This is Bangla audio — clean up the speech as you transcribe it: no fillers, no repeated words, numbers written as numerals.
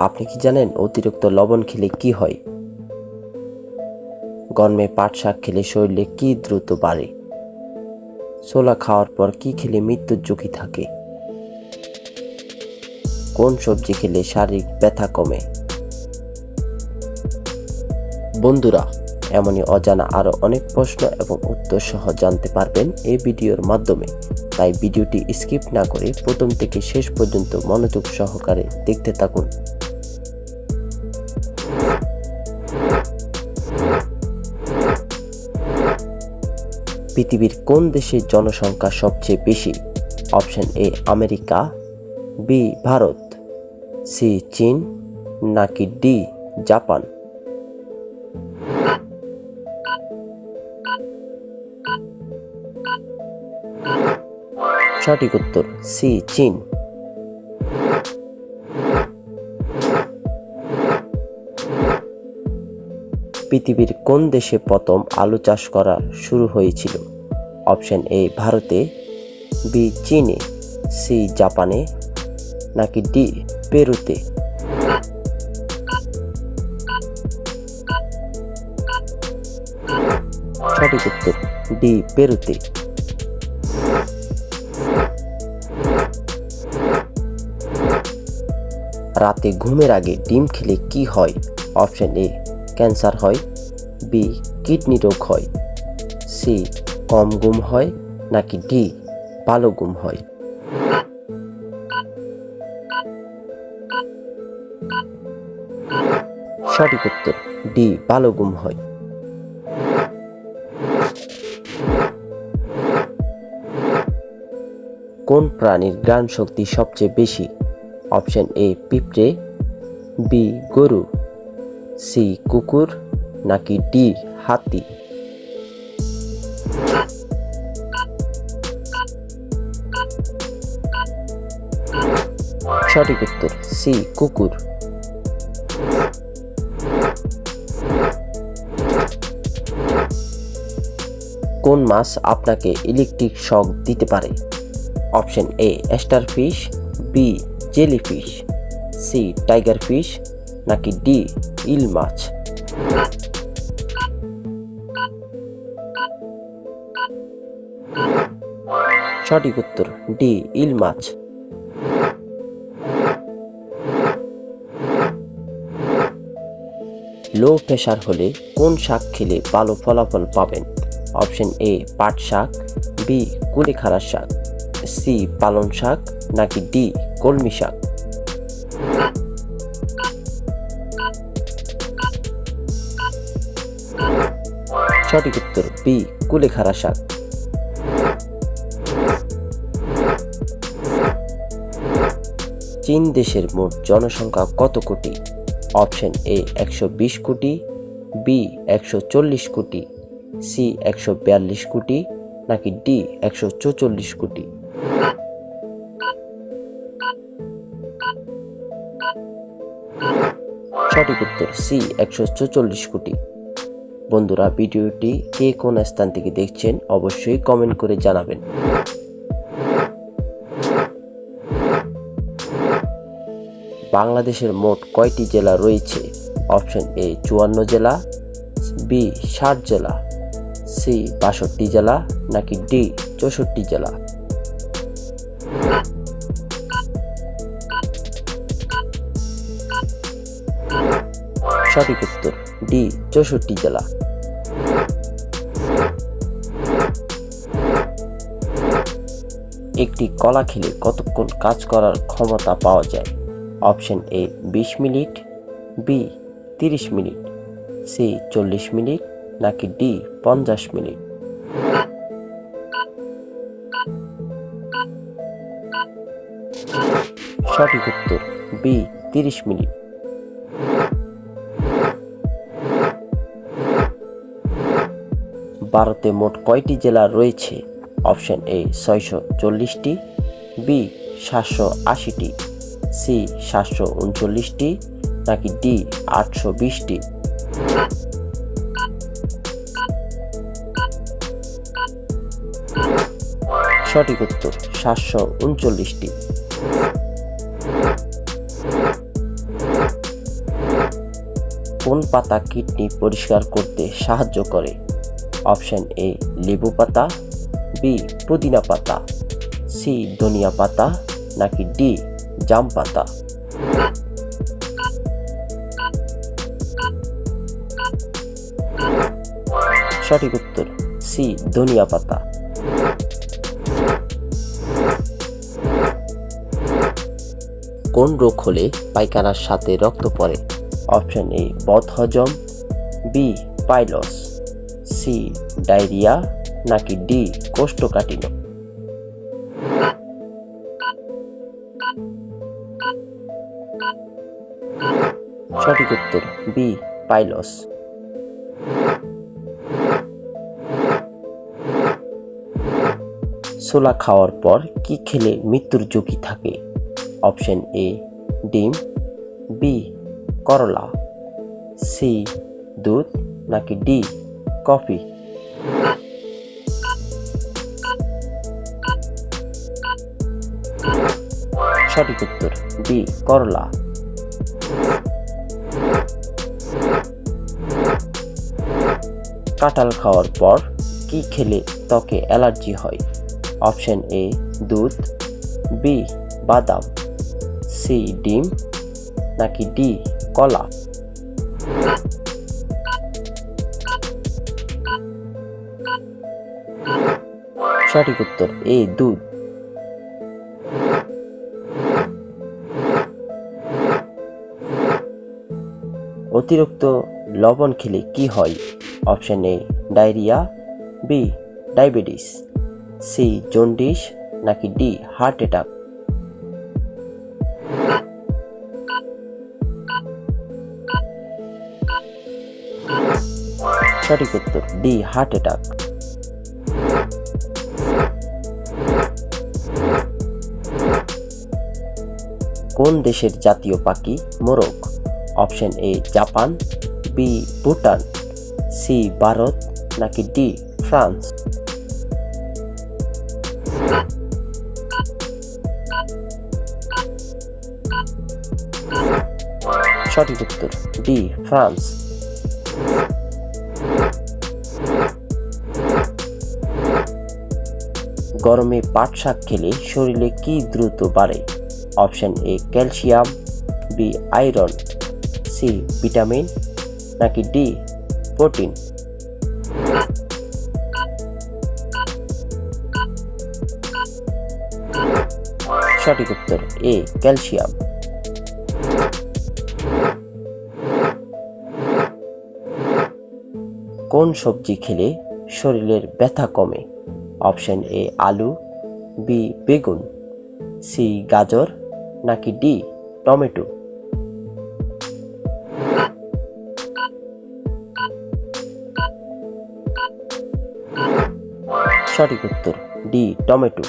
আপনি কি জানেন অতিরিক্ত লবণ খেলে কি হয়? গরমে পাট শাক খেলে শরীরে কি দ্রুত বাড়ে? ছোলা খাওয়ার পর কি খেলে মৃত্যুর ঝুঁকি থাকে? কোন সবজি খেলে শারীরিক ব্যথা কমে? বন্ধুরা, এমনই অজানা আরো অনেক প্রশ্ন এবং উত্তর সহ জানতে পারবেন এই ভিডিওর মাধ্যমে। তাই ভিডিওটি স্কিপ না করে প্রথম থেকে শেষ পর্যন্ত মনোযোগ সহকারে দেখতে থাকুন। পৃথিবীর কোন দেশের জনসংখ্যা সবচেয়ে বেশি? Option A America, B Bharat, C চীন, নাকি ডি জাপান? সঠিক উত্তর সি চীন। পৃথিবীর কোন দেশে প্রথম আলু চাষ করা শুরু হয়েছিল? অপশন এ ভারতে, বি চীনে, সি জাপানে, নাকি ডি পেরুতে? সঠিক উত্তর ডি পেরুতে। রাতে ঘুমের আগে ডিম খেলে কি হয়? অপশন এ ক্যান্সার হয়, বি কিডনি রোগ হয়, সি কম ঘুম হয়, নাকি ডি ভালো ঘুম হয়? সঠিক উত্তর ডি ভালো ঘুম হয়। কোন প্রাণীর ঘ্রাণ শক্তি সবচেয়ে বেশি? অপশন এ পিঁপড়ে, বি গরু, সি কুকুর, নাকি ডি হাতি? সঠিক উত্তর সি কুকুর। কোন মাছ আপনাকে ইলেকট্রিক শক দিতে পারে? Option A starfish, B jellyfish, C tiger fish, নাকি ডি ইল মাছ? সঠিক উত্তর ডি ইল মাছ। লো প্রেশার হলে কোন শাক খেলে ভালো ফলাফল পাবেন? অপশন এ পাট শাক, বি কুলেখাড়া শাক, সি পালং শাক, নাকি ডি কলমি শাক? সঠিক উত্তর বি কুলেখাড়া শাক। চীন দেশের মোট জনসংখ্যা কত কোটি? অপশন এ 120 কোটি, বি 140 কোটি, সি 142 কোটি, নাকি ডি 144 কোটি? সঠিক উত্তর সি 144 কোটি। বন্ধুরা, ভিডিওটি কে কোন স্থান থেকে দেখছেন অবশ্যই কমেন্ট করে জানাবেন। বাংলাদেশের মোট কয়টি জেলা রয়েছে? অপশন এ 54 জেলা, বি 60 জেলা, সি 62 জেলা, নাকি ডি 64 জেলা? সঠিক উত্তর ডি 64 জেলা। একটি কলা খেলে কতক্ষণ কাজ করার ক্ষমতা পাওয়া যায়? Option A 20 minute, B 30 minute, C 40 minute, নাকি ডি 50 মিনিট? সঠিক উত্তর বি 30 মিনিট। ভারতে মোট কয়টি জেলা রয়েছে? অপশন এ 640টি, বি 780টি, সি 739টি, নাকি ডি 820টি? সঠিক উত্তর 739টি। কোন পাতা কিডনি পরিষ্কার করতে সাহায্য করে? অপশন এ লেবু পাতা, বি পুদিনা পাতা, সি ধনিয়া পাতা, নাকি ডি জাম পাতা? সঠিক উত্তর সি ধনিয়া পাতা। কোন রোগ হলে পায়খানার সাথে রক্ত পড়ে? অপশন এ বদহজম, বি পাইলস, সি ডায়রিয়া, নাকি ডি কোষ্ঠকাঠিন্য? সঠিক উত্তর বি পাইলস। ছোলা খাওয়ার পর কি খেলে মৃত্যুর ঝুঁকি থাকে? অপশন এ ডিম, বি করলা, সি দুধ, নাকি ডি কফি? সঠিক উত্তর বি করলা। কাঁঠাল খাওয়ার পর কি খেলে ত্বকে অ্যালার্জি হয়? অপশন এ দুধ, বি বাদাম, সি ডিম, নাকি ডি কলা? সঠিক উত্তর এ দুধ। অতিরিক্ত লবণ খেলে কি হয়? Option A diarrhoea, B diabetes, C jaundice, নাকি ডি হার্ট অ্যাটাক? সঠিক উত্তর ডি হার্ট অ্যাটাক। কোন দেশের জাতীয় পাখি মোরগ? Option A Japan, B Bhutan, C Bharat, নাকি ডি ফ্রান্স? সঠিক উত্তর ডি ফ্রান্স। গরমে পাট শাক খেলে শরীরে কি দ্রুত বাড়ে? Option A calcium, B iron, C vitamin, নাকি ডি প্রোটিন? সঠিক উত্তর এ ক্যালসিয়াম। কোন সবজি খেলে শরীরের ব্যথা কমে? অপশন এ আলু, বি বেগুন, সি গাজর, নাকি ডি টমেটো? সঠিক উত্তর ডি টমেটো।